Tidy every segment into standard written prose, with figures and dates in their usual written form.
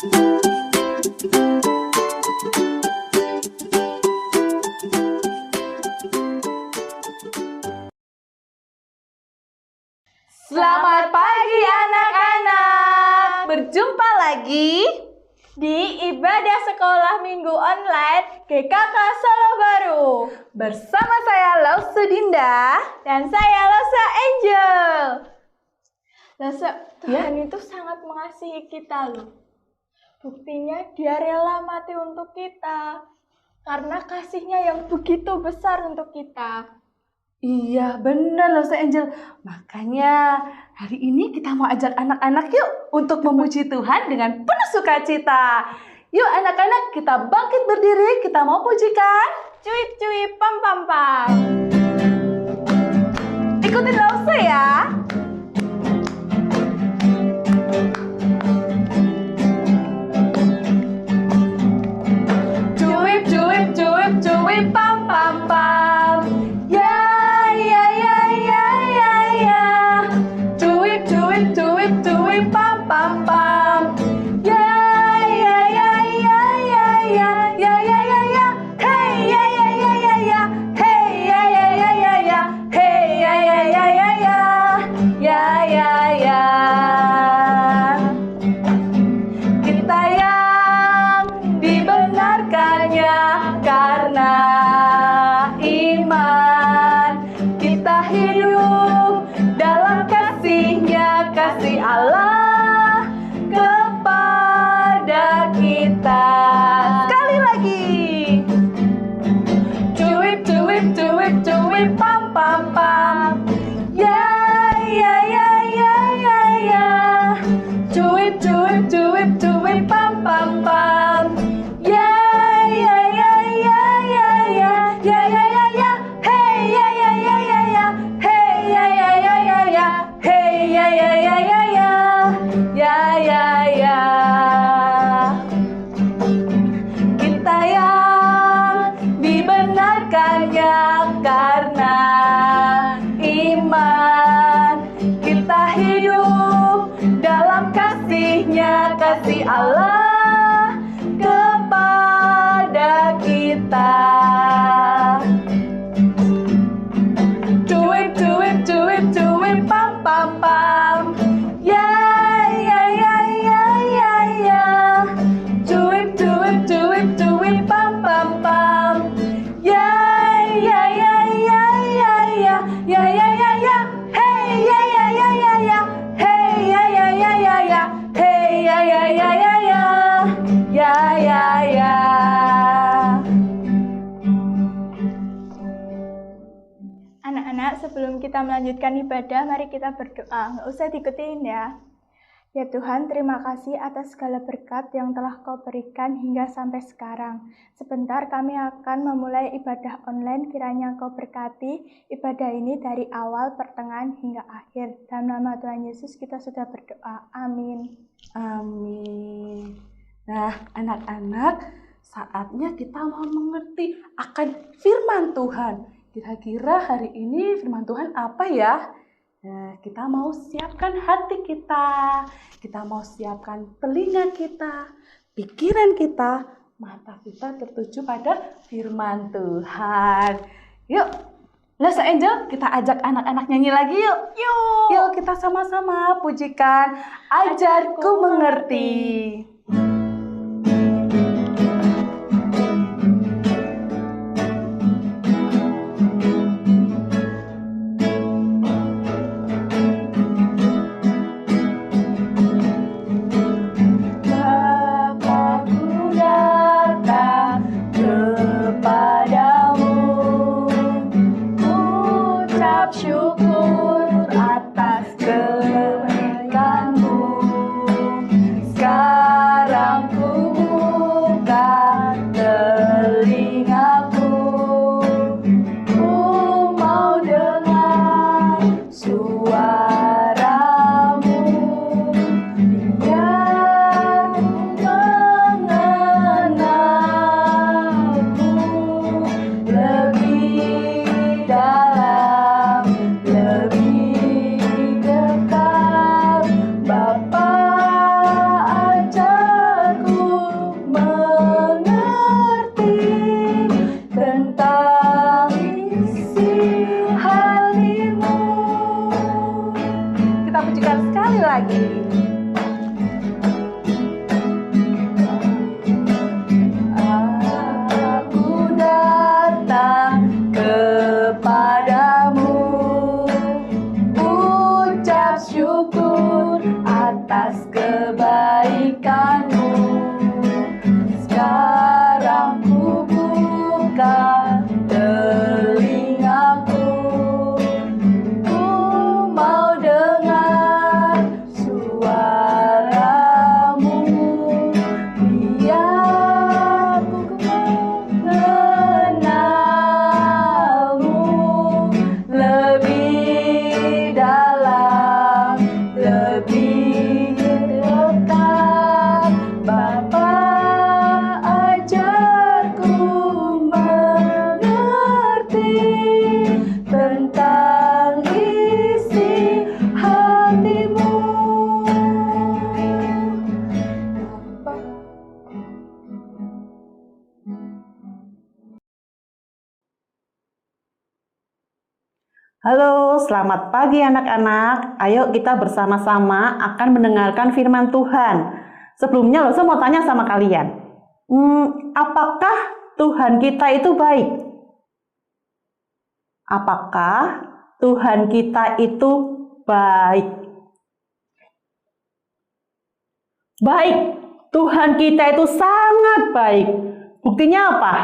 Selamat pagi anak-anak. Berjumpa lagi di ibadah sekolah minggu online GKK Solo Baru. Bersama saya Lausa Dinda dan saya Losa Angel. Losa, Tuhan itu sangat mengasihi kita loh. Buktinya dia rela mati untuk kita. Karena kasihnya yang begitu besar untuk kita. Iya benar Losa Angel. Makanya hari ini kita mau ajak anak-anak yuk untuk memuji Tuhan dengan penuh sukacita. Yuk anak-anak kita bangkit berdiri, kita mau pujikan. Cuip cuip pam pam pam. Ikutin Losa ya. Cuip cuip cuip cuip pam pam pam. Pam pam, ya ya ya ya ya ya ya ya ya ya, hey ya ya ya ya ya, hey ya ya ya ya ya, hey ya ya ya ya ya, ya ya ya. Kita yang dibenarkannya karena iman, kita hidup dalam kasih-Nya, kasih Allah. Sekali lagi. Cuip cuip cuip cuip pam pam pam. Ya ya ya ya ya ya. Cuip cuip cuip cuip pam pam pam. Ya ya ya ya ya ya ya ya ya ya. Hey ya ya ya ya ya. Hey ya ya ya ya ya. Hey ya ya ya ya ya. Ya ya ya. Karena iman, kita hidup dalam kasih-Nya, kasih Allah kepada kita. Cuip cuip cuip cuip pam pam pam. Ya ya ya ya ya ya. Cuip cuip cuip cuip pam pam pam. Ya ya ya ya ya ya ya ya ya ya, hey ya ya ya ya ya, hey ya ya ya ya ya, hey ya ya ya ya ya, ya ya ya. Anak-anak, sebelum kita melanjutkan ibadah, mari kita berdoa. Nggak usah diikutin ya. Ya Tuhan, terima kasih atas segala berkat yang telah Kau berikan hingga sampai sekarang. Sebentar kami akan memulai ibadah online, kiranya Kau berkati ibadah ini dari awal, pertengahan, hingga akhir. Dalam nama Tuhan Yesus kita sudah berdoa. Amin. Amin. Nah, anak-anak, saatnya kita mau mengerti akan firman Tuhan. Kira-kira hari ini firman Tuhan apa ya? Nah, kita mau siapkan hati kita mau siapkan telinga kita, pikiran kita, mata kita tertuju pada firman Tuhan. Yuk, Losa Angel, kita ajak anak-anak nyanyi lagi yuk. Yuk kita sama-sama pujikan Ajarku Mengerti. Halo, selamat pagi anak-anak. Ayo kita bersama-sama akan mendengarkan firman Tuhan. Sebelumnya saya mau tanya sama kalian. Apakah Tuhan kita itu baik? Apakah Tuhan kita itu baik? Baik, Tuhan kita itu sangat baik. Buktinya apa?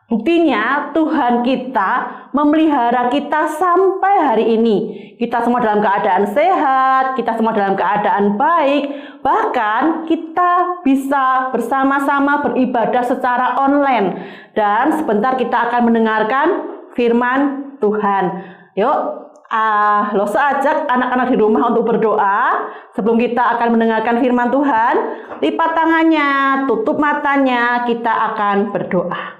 Buktinya Tuhan kita memelihara kita sampai hari ini. Kita semua dalam keadaan sehat, kita semua dalam keadaan baik. Bahkan kita bisa bersama-sama beribadah secara online. Dan sebentar kita akan mendengarkan firman Tuhan. Yuk, Lose ajak anak-anak di rumah untuk berdoa. Sebelum kita akan mendengarkan firman Tuhan, lipat tangannya, tutup matanya, kita akan berdoa.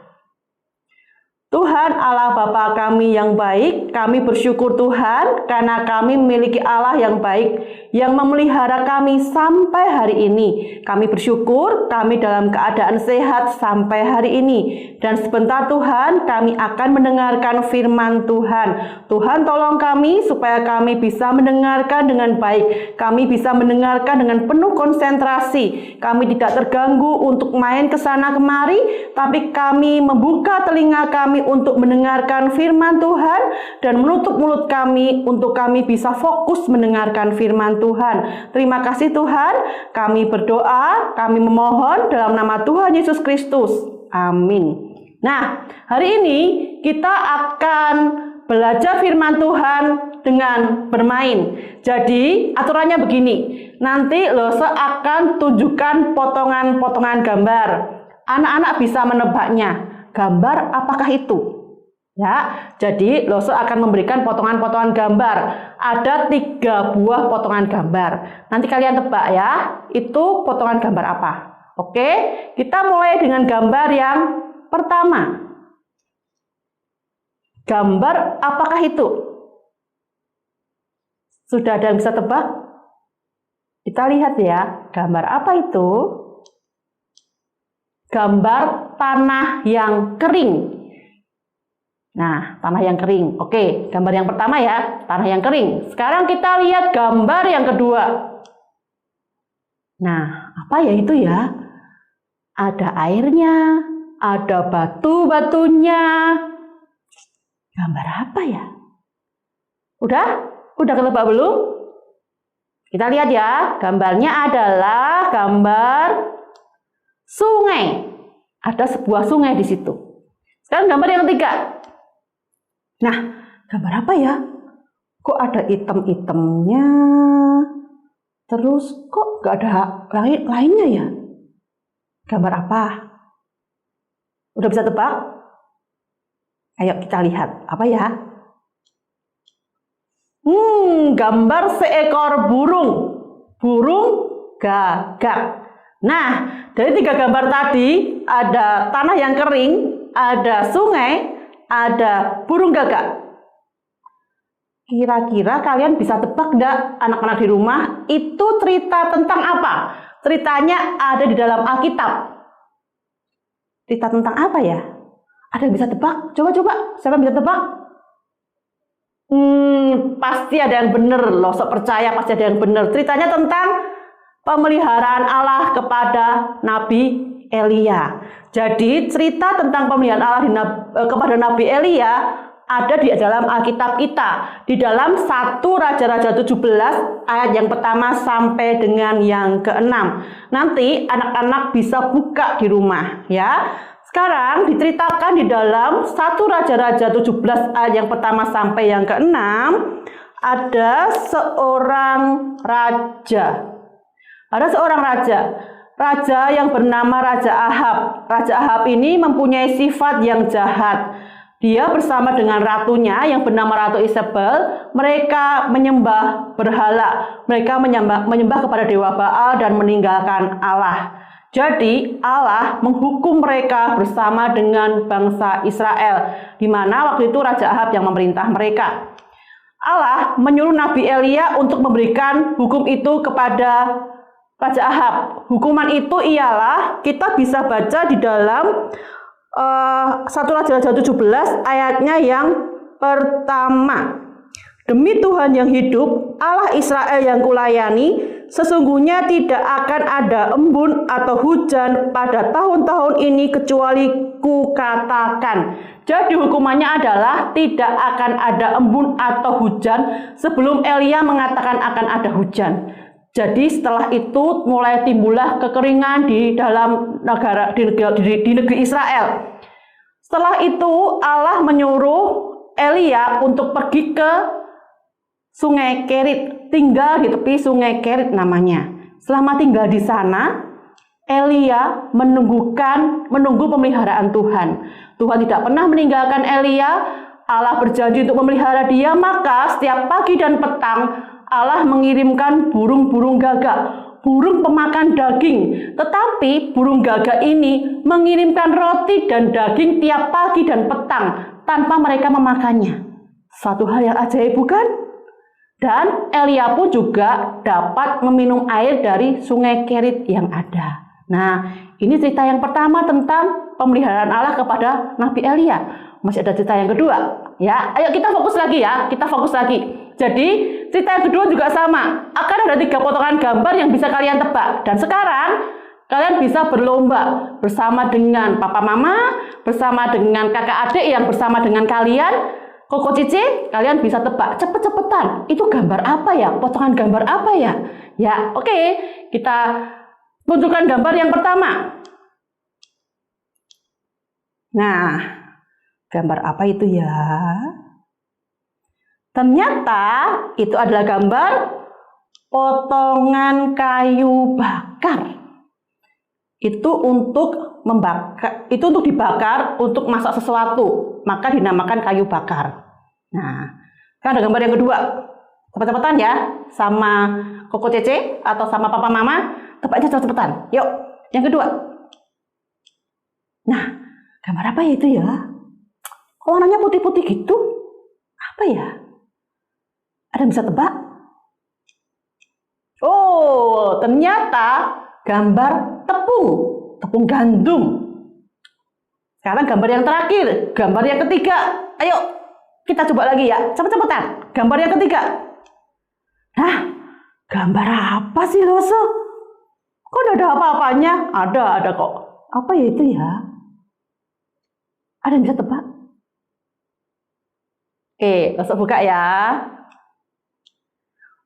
Tuhan Allah Bapa kami yang baik, kami bersyukur Tuhan karena kami memiliki Allah yang baik yang memelihara kami sampai hari ini. Kami bersyukur kami dalam keadaan sehat sampai hari ini. Dan sebentar Tuhan kami akan mendengarkan firman Tuhan. Tuhan tolong kami supaya kami bisa mendengarkan dengan baik. Kami bisa mendengarkan dengan penuh konsentrasi. Kami tidak terganggu untuk main ke sana kemari, tapi kami membuka telinga kami untuk mendengarkan firman Tuhan dan menutup mulut kami untuk kami bisa fokus mendengarkan firman Tuhan. Terima kasih Tuhan, kami berdoa, kami memohon dalam nama Tuhan Yesus Kristus. Amin. Nah, hari ini kita akan belajar firman Tuhan dengan bermain. Jadi, aturannya begini. Nanti Lose akan tunjukkan potongan-potongan gambar. Anak-anak bisa menebaknya. Gambar apakah itu? Ya, jadi Lose akan memberikan potongan-potongan gambar. Ada 3 buah potongan gambar. Nanti kalian tebak ya, itu potongan gambar apa? Oke, kita mulai dengan gambar yang pertama. Gambar apakah itu? Sudah ada yang bisa tebak? Kita lihat ya, gambar apa itu? Gambar tanah yang kering. Nah, tanah yang kering. Oke, gambar yang pertama ya, tanah yang kering. Sekarang kita lihat gambar yang kedua. Nah, apa ya itu ya? Ada airnya, ada batu-batunya. Gambar apa ya? Udah? Udah ketebak belum? Kita lihat ya, gambarnya adalah gambar sungai. Ada sebuah sungai di situ. Sekarang gambar yang ketiga. Nah, gambar apa ya? Kok ada item-itemnya? Terus kok gak ada lainnya ya? Gambar apa? Udah bisa tebak? Ayo kita lihat. Apa ya? Gambar seekor burung. Burung gagak. Nah, dari 3 gambar tadi, ada tanah yang kering, ada sungai, ada burung gagak. Kira-kira kalian bisa tebak enggak anak-anak di rumah itu cerita tentang apa? Ceritanya ada di dalam Alkitab. Cerita tentang apa ya? Ada yang bisa tebak? Coba-coba, siapa yang bisa tebak? Pasti ada yang benar, Lose percaya pasti ada yang benar. Ceritanya tentang pemeliharaan Allah kepada Nabi Elia. Jadi cerita tentang pemeliharaan Allah kepada Nabi Elia ada di dalam Alkitab kita. Di dalam 1 Raja-Raja 17 ayat yang pertama sampai dengan yang ke-6. Nanti anak-anak bisa buka di rumah ya. Sekarang diceritakan di dalam 1 Raja-Raja 17 ayat yang pertama sampai yang ke-6 ada seorang raja. Ada seorang raja yang bernama Raja Ahab. Raja Ahab ini mempunyai sifat yang jahat. Dia bersama dengan ratunya yang bernama Ratu Isabel, mereka menyembah berhala. Mereka menyembah kepada dewa Baal dan meninggalkan Allah. Jadi Allah menghukum mereka bersama dengan bangsa Israel, di mana waktu itu Raja Ahab yang memerintah mereka. Allah menyuruh Nabi Elia untuk memberikan hukum itu kepada Raja Ahab. Hukuman itu ialah, kita bisa baca di dalam 1 Raja-Raja 17 ayatnya yang pertama. Demi Tuhan yang hidup, Allah Israel yang kulayani, sesungguhnya tidak akan ada embun atau hujan pada tahun-tahun ini kecuali kukatakan. Jadi hukumannya adalah tidak akan ada embun atau hujan sebelum Elia mengatakan akan ada hujan. Jadi setelah itu mulai timbullah kekeringan di dalam negara di negeri Israel. Setelah itu Allah menyuruh Elia untuk pergi ke Sungai Kerit, tinggal di tepi Sungai Kerit namanya. Selama tinggal di sana, Elia menunggu pemeliharaan Tuhan. Tuhan tidak pernah meninggalkan Elia. Allah berjanji untuk memelihara dia, maka setiap pagi dan petang Allah mengirimkan burung-burung gagak, burung pemakan daging. Tetapi burung gagak ini mengirimkan roti dan daging tiap pagi dan petang tanpa mereka memakannya. Suatu hal yang ajaib, bukan? Dan Elia pun juga dapat meminum air dari Sungai Kerit yang ada. Nah, ini cerita yang pertama tentang pemeliharaan Allah kepada Nabi Elia. Masih ada cerita yang kedua. Ya, ayo kita fokus lagi ya. Kita fokus lagi. Jadi, cerita yang kedua juga sama. Akan ada 3 potongan gambar yang bisa kalian tebak. Dan sekarang, kalian bisa berlomba bersama dengan papa mama, bersama dengan kakak adik yang bersama dengan kalian. Koko Cici, kalian bisa tebak cepet-cepetan. Itu gambar apa ya? Potongan gambar apa ya? Ya, oke. Kita munculkan gambar yang pertama. Nah, gambar apa itu ya? Ternyata itu adalah gambar potongan kayu bakar. Itu untuk membakar, itu untuk dibakar untuk masak sesuatu, maka dinamakan kayu bakar. Nah, kan ada gambar yang kedua. Cepet-cepetan ya, sama Koko Cece atau sama Papa Mama, tebaknya cepet-cepetan. Yuk, yang kedua. Nah, gambar apa itu ya? Kok warnanya putih-putih gitu? Apa ya? Ada yang bisa tebak? Oh, ternyata gambar tepung gandum. Sekarang gambar yang terakhir, gambar yang ketiga. Ayo, kita coba lagi ya, cepet-cepetan. Gambar yang ketiga. Nah, gambar apa sih, Loso? Kok udah ada apa-apanya? Ada kok. Apa ya itu ya? Ada yang bisa tebak? Loso buka ya.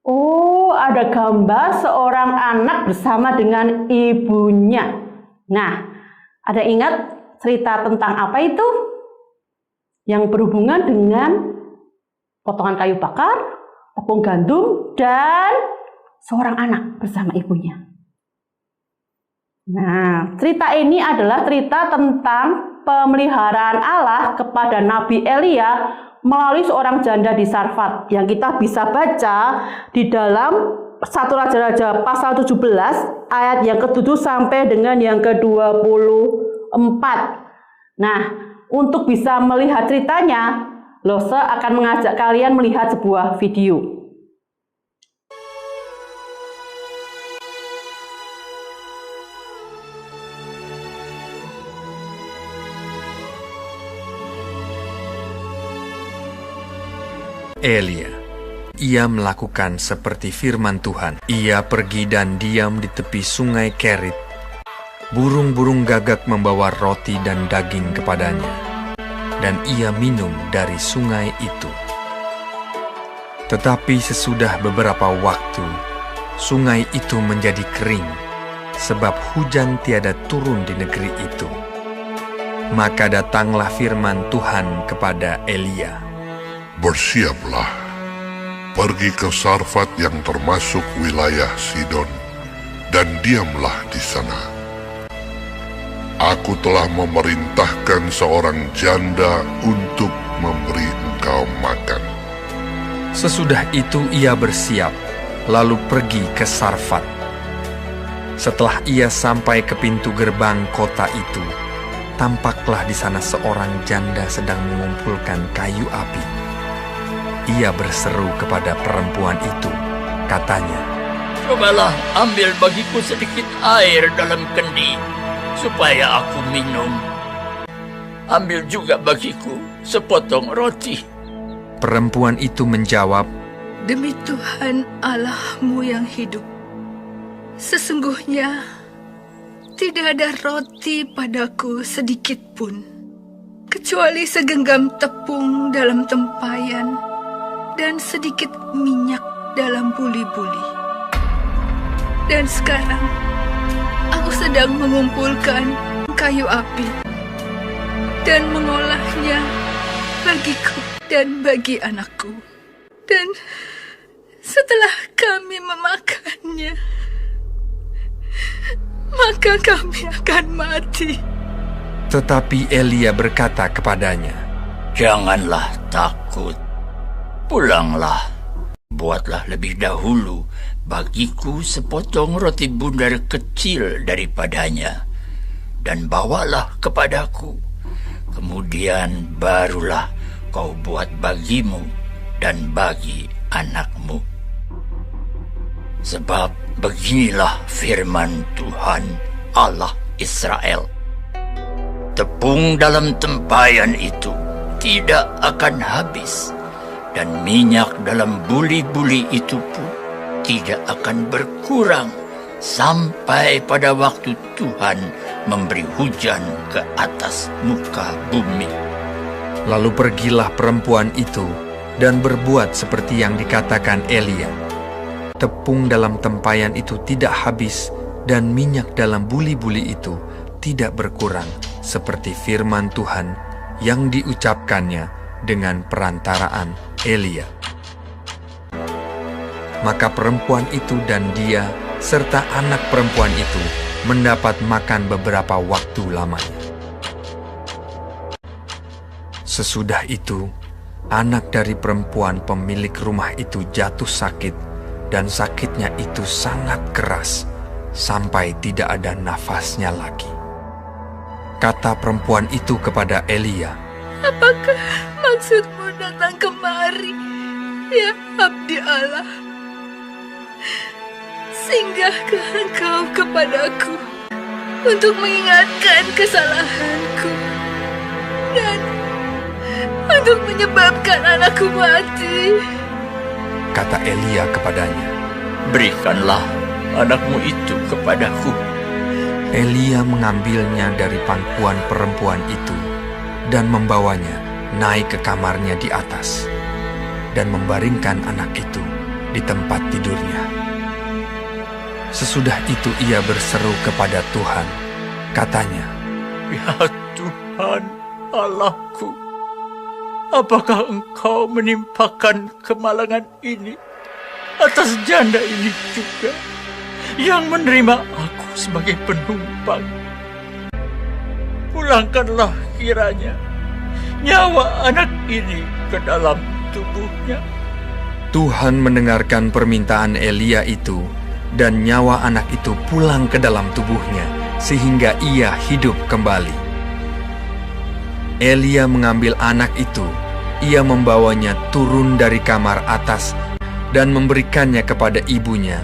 Oh, ada gambar seorang anak bersama dengan ibunya. Nah, ada ingat cerita tentang apa itu? Yang berhubungan dengan potongan kayu bakar, tepung gandum, dan seorang anak bersama ibunya. Nah, cerita ini adalah cerita tentang pemeliharaan Allah kepada Nabi Elia melalui seorang janda di Sarfat yang kita bisa baca di dalam 1 Raja-Raja pasal 17 ayat yang ke-7 sampai dengan yang ke-24. Nah, untuk bisa melihat ceritanya, Lose akan mengajak kalian melihat sebuah video. Elia, ia melakukan seperti firman Tuhan. Ia pergi dan diam di tepi Sungai Kerit. Burung-burung gagak membawa roti dan daging kepadanya, dan ia minum dari sungai itu. Tetapi sesudah beberapa waktu, sungai itu menjadi kering, sebab hujan tiada turun di negeri itu. Maka datanglah firman Tuhan kepada Elia. Bersiaplah, pergi ke Sarfat yang termasuk wilayah Sidon, dan diamlah di sana. Aku telah memerintahkan seorang janda untuk memberi engkau makan. Sesudah itu ia bersiap, lalu pergi ke Sarfat. Setelah ia sampai ke pintu gerbang kota itu, tampaklah di sana seorang janda sedang mengumpulkan kayu api. Ia berseru kepada perempuan itu, katanya, "Cobalah ambil bagiku sedikit air dalam kendi, supaya aku minum. Ambil juga bagiku sepotong roti." perempuan itu menjawab, Demi Tuhan Allahmu yang hidup, sesungguhnya tidak ada roti padaku sedikit pun, kecuali segenggam tepung dalam tempayan dan sedikit minyak dalam buli-buli. Dan sekarang aku sedang mengumpulkan kayu api dan mengolahnya bagiku dan bagi anakku. Dan setelah kami memakannya, maka kami akan mati. Tetapi Elia berkata kepadanya, Janganlah takut. Pulanglah. Buatlah lebih dahulu bagiku sepotong roti bundar kecil daripadanya, dan bawalah kepadaku. Kemudian barulah kau buat bagimu dan bagi anakmu. Sebab beginilah firman Tuhan Allah Israel. Tepung dalam tempayan itu tidak akan habis, dan minyak dalam buli-buli itu pun tidak akan berkurang sampai pada waktu Tuhan memberi hujan ke atas muka bumi. Lalu pergilah perempuan itu dan berbuat seperti yang dikatakan Elia. Tepung dalam tempayan itu tidak habis, dan minyak dalam buli-buli itu tidak berkurang, seperti firman Tuhan yang diucapkannya dengan perantaraan Elia. Maka perempuan itu dan dia serta anak perempuan itu mendapat makan beberapa waktu lamanya. Sesudah itu, anak dari perempuan pemilik rumah itu jatuh sakit, dan sakitnya itu sangat keras, sampai tidak ada nafasnya lagi. Kata perempuan itu kepada Elia, Apakah maksudmu datang kemari, ya abdi Allah? Singgahkah engkau kepadaku untuk mengingatkan kesalahanku dan untuk menyebabkan anakku mati? Kata Elia kepadanya, Berikanlah anakmu itu kepadaku. Elia mengambilnya dari pangkuan perempuan itu dan membawanya naik ke kamarnya di atas dan membaringkan anak itu di tempat tidurnya. Sesudah itu ia berseru kepada Tuhan, katanya, Ya Tuhan Allahku, apakah engkau menimpakan kemalangan ini atas janda ini juga, yang menerima aku sebagai penumpang? Pulangkanlah kiranya nyawa anak ini ke dalam tubuhnya. Tuhan mendengarkan permintaan Elia itu, dan nyawa anak itu pulang ke dalam tubuhnya, sehingga ia hidup kembali. Elia mengambil anak itu, ia membawanya turun dari kamar atas dan memberikannya kepada ibunya.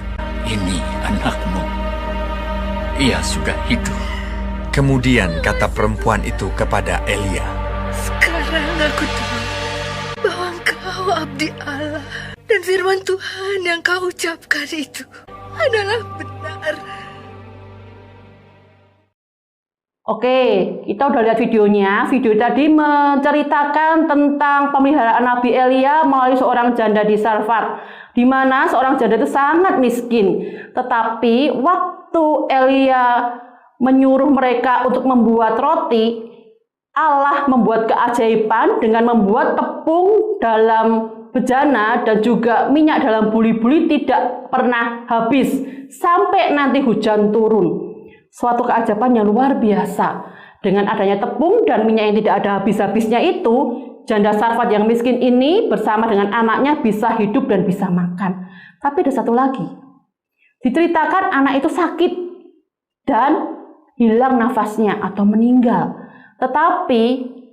Ini anakmu, ia sudah hidup. Kemudian kata perempuan itu kepada Elia, Sekarang aku tahu bahwa engkau abdi Allah, dan firman Tuhan yang kau ucapkan itu adalah benar. Oke, kita udah lihat videonya. Video tadi menceritakan tentang pemeliharaan Nabi Elia melalui seorang janda di Sarfat, di mana seorang janda itu sangat miskin. Tetapi waktu Elia menyuruh mereka untuk membuat roti, Allah membuat keajaiban dengan membuat tepung dalam bejana dan juga minyak dalam buli-buli tidak pernah habis sampai nanti hujan turun. Suatu keajaiban yang luar biasa. Dengan adanya tepung dan minyak yang tidak ada habis-habisnya itu, janda Sarfat yang miskin ini bersama dengan anaknya bisa hidup dan bisa makan. Tapi ada satu lagi. Diceritakan anak itu sakit dan hilang nafasnya atau meninggal. Tetapi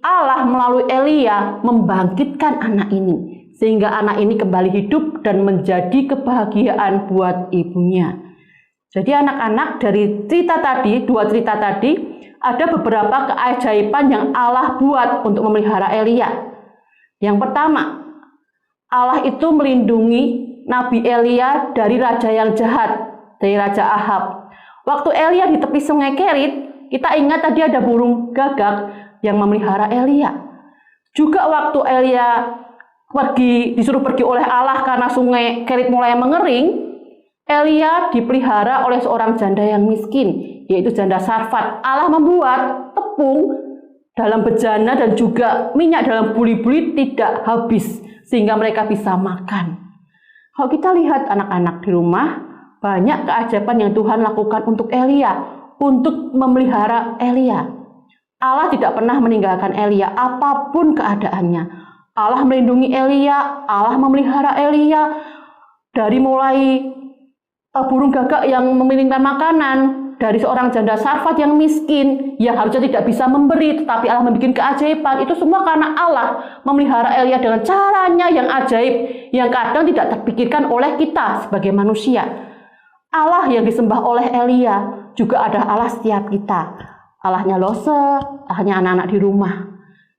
Allah melalui Elia membangkitkan anak ini, sehingga anak ini kembali hidup dan menjadi kebahagiaan buat ibunya. Jadi anak-anak dari cerita tadi, dua cerita tadi, ada beberapa keajaiban yang Allah buat untuk memelihara Elia. Yang pertama, Allah itu melindungi Nabi Elia dari raja yang jahat, dari Raja Ahab. Waktu Elia di tepi sungai Kerit, kita ingat tadi ada burung gagak yang memelihara Elia. Juga waktu Elia disuruh pergi oleh Allah karena sungai Kerit mulai mengering, Elia dipelihara oleh seorang janda yang miskin, yaitu janda Sarfat. Allah membuat tepung dalam bejana dan juga minyak dalam buli-buli tidak habis, sehingga mereka bisa makan. Kalau kita lihat anak-anak di rumah, banyak keajaiban yang Tuhan lakukan untuk Elia, untuk memelihara Elia. Allah tidak pernah meninggalkan Elia apapun keadaannya. Allah melindungi Elia, Allah memelihara Elia dari mulai burung gagak yang mengirimkan makanan, dari seorang janda Sarfat yang miskin, yang harusnya tidak bisa memberi, tetapi Allah membuat keajaiban. Itu semua karena Allah memelihara Elia dengan caranya yang ajaib, yang kadang tidak terpikirkan oleh kita sebagai manusia. Allah yang disembah oleh Elia juga ada Allah setiap kita. Allahnya Lose, Allahnya anak-anak di rumah.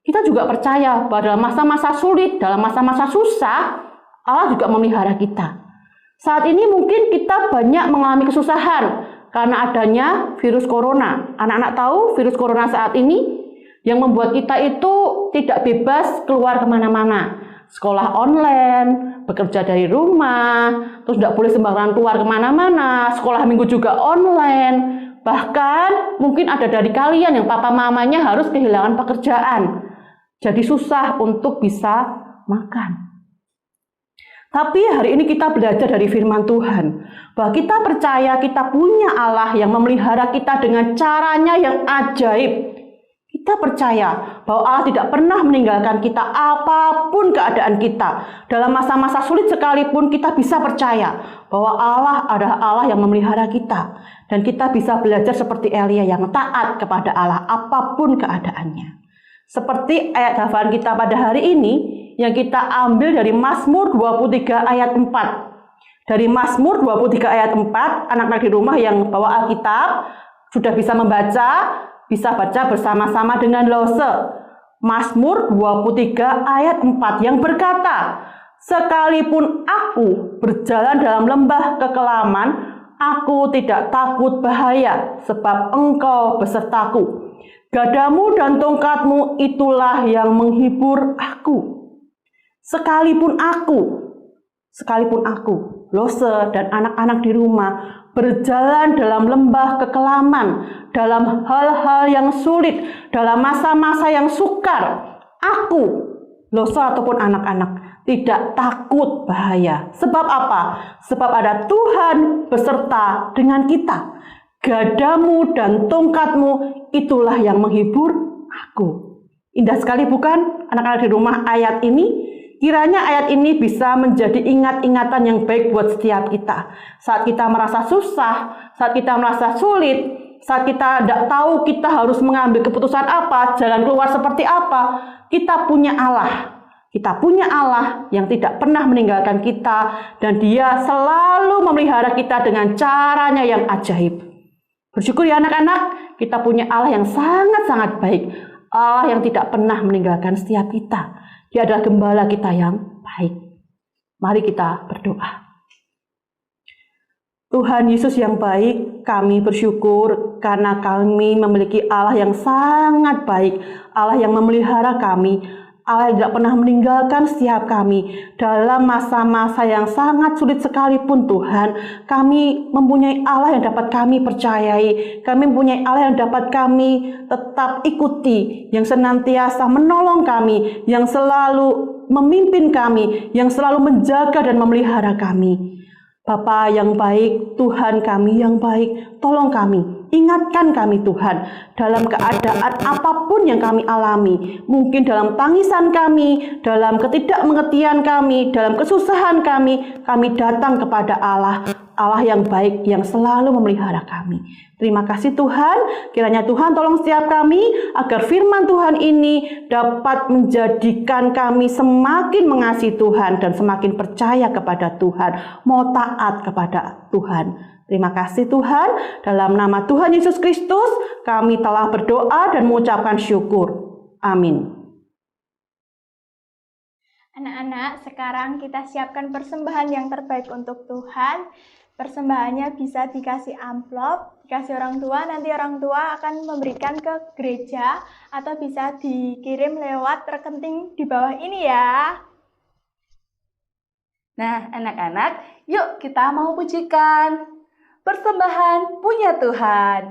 Kita juga percaya bahwa dalam masa-masa sulit, dalam masa-masa susah, Allah juga memelihara kita. Saat ini mungkin kita banyak mengalami kesusahan karena adanya virus corona. Anak-anak tahu virus corona saat ini yang membuat kita itu tidak bebas keluar kemana-mana. Sekolah online, bekerja dari rumah, terus tidak boleh sembarangan keluar kemana-mana, sekolah minggu juga online. Bahkan mungkin ada dari kalian yang papa mamanya harus kehilangan pekerjaan. Jadi susah untuk bisa makan. Tapi hari ini kita belajar dari firman Tuhan, bahwa kita percaya kita punya Allah yang memelihara kita dengan caranya yang ajaib. Kita percaya bahwa Allah tidak pernah meninggalkan kita apapun keadaan kita. Dalam masa-masa sulit sekalipun kita bisa percaya bahwa Allah adalah Allah yang memelihara kita. Dan kita bisa belajar seperti Elia yang taat kepada Allah apapun keadaannya. Seperti ayat hafalan kita pada hari ini yang kita ambil dari Mazmur 23 ayat 4. Dari Mazmur 23 ayat 4, anak-anak di rumah yang bawa Alkitab sudah bisa membaca, bisa baca bersama-sama dengan Lose. Mazmur 23 ayat 4 yang berkata, "Sekalipun aku berjalan dalam lembah kekelaman, aku tidak takut bahaya, sebab Engkau besertaku. Gadamu dan tongkatmu itulah yang menghibur aku." Sekalipun aku, Lose dan anak-anak di rumah berjalan dalam lembah kekelaman, dalam hal-hal yang sulit, dalam masa-masa yang sukar, aku, Lose ataupun anak-anak tidak takut bahaya. Sebab apa? Sebab ada Tuhan beserta dengan kita. Gadamu dan tongkatmu itulah yang menghibur aku. Indah sekali bukan anak-anak di rumah ayat ini? Kiranya ayat ini bisa menjadi ingat-ingatan yang baik buat setiap kita. Saat kita merasa susah, saat kita merasa sulit, saat kita tidak tahu kita harus mengambil keputusan apa, jalan keluar seperti apa, kita punya Allah. Kita punya Allah yang tidak pernah meninggalkan kita dan Dia selalu memelihara kita dengan caranya yang ajaib. Bersyukur ya anak-anak, kita punya Allah yang sangat-sangat baik. Allah yang tidak pernah meninggalkan setiap kita. Dia adalah gembala kita yang baik. Mari kita berdoa. Tuhan Yesus yang baik, kami bersyukur karena kami memiliki Allah yang sangat baik. Allah yang memelihara kami. Allah yang tidak pernah meninggalkan setiap kami. Dalam masa-masa yang sangat sulit sekalipun Tuhan, kami mempunyai Allah yang dapat kami percayai. Kami mempunyai Allah yang dapat kami tetap ikuti, yang senantiasa menolong kami, yang selalu memimpin kami, yang selalu menjaga dan memelihara kami. Bapa yang baik, Tuhan kami yang baik, tolong kami, ingatkan kami Tuhan, dalam keadaan apapun yang kami alami, mungkin dalam tangisan kami, dalam ketidakmengertian kami, dalam kesusahan kami datang kepada Allah, Allah yang baik yang selalu memelihara kami. Terima kasih Tuhan, kiranya Tuhan tolong setiap kami agar firman Tuhan ini dapat menjadikan kami semakin mengasihi Tuhan dan semakin percaya kepada Tuhan, mau taat kepada Tuhan. Terima kasih Tuhan, dalam nama Tuhan Yesus Kristus kami telah berdoa dan mengucapkan syukur. Amin. Anak-anak, sekarang kita siapkan persembahan yang terbaik untuk Tuhan. Persembahannya bisa dikasih amplop, dikasih orang tua, nanti orang tua akan memberikan ke gereja, atau bisa dikirim lewat rekening di bawah ini ya. Nah, anak-anak, yuk kita mau pujikan persembahan punya Tuhan.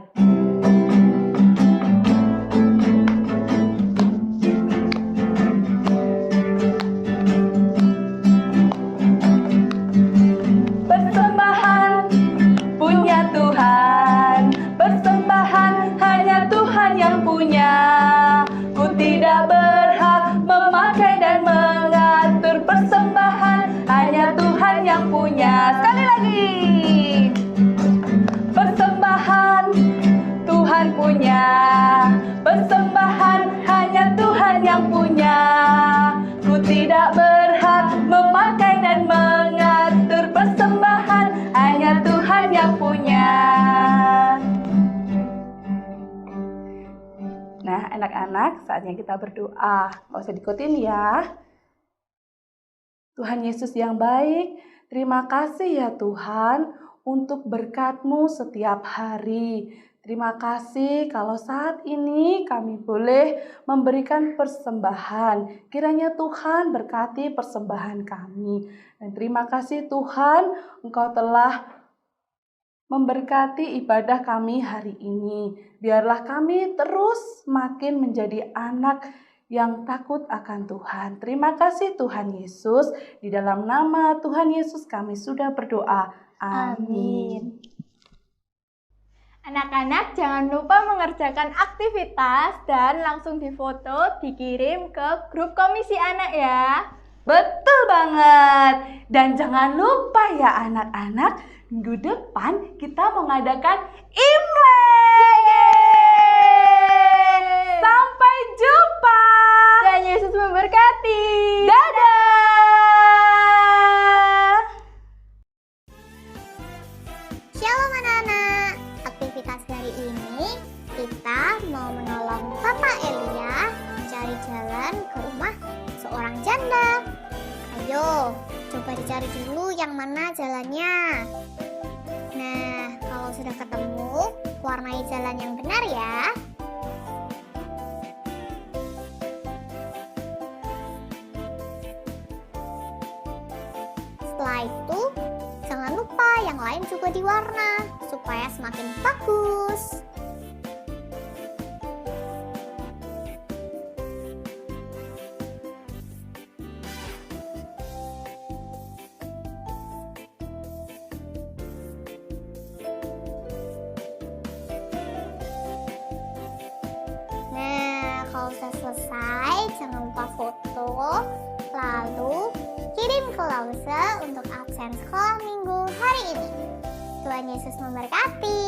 Persembahan punya Tuhan, persembahan hanya Tuhan yang punya. Ku tidak berhak memakai dan mengatur, persembahan hanya Tuhan yang punya. Sekali lagi. Persembahan Tuhan punya, persembahan hanya Tuhan yang punya. Ku tidak berhak memakai dan mengatur, persembahan hanya Tuhan yang punya. Nah, anak-anak, saatnya kita berdoa. Nggak usah diikutin ya. Tuhan Yesus yang baik, terima kasih ya Tuhan untuk berkat-Mu setiap hari. Terima kasih kalau saat ini kami boleh memberikan persembahan. Kiranya Tuhan berkati persembahan kami. Dan terima kasih Tuhan, Engkau telah memberkati ibadah kami hari ini. Biarlah kami terus makin menjadi anak yang takut akan Tuhan. Terima kasih Tuhan Yesus. Di dalam nama Tuhan Yesus kami sudah berdoa. Amin. Anak-anak jangan lupa mengerjakan aktivitas dan langsung difoto, dikirim ke grup komisi anak ya. Betul banget. Dan jangan lupa ya anak-anak, minggu depan kita mengadakan Imlek. Sampai jumpa. Tuhan Yesus memberkati. Dadah. Shalom anak-anak. Aktivitas hari ini kita mau menolong Papa Elia mencari jalan ke rumah seorang janda. Ayo, coba dicari dulu yang mana jalannya. Nah, kalau sudah ketemu, warnai jalan yang benar ya. Setelah itu, jangan lupa yang lain juga diwarna supaya semakin bagus. Nah, kalau sudah selesai, jangan lupa foto, lalu kirim ke Lause untuk absen sekolah minggu hari ini. Tuhan Yesus memberkati.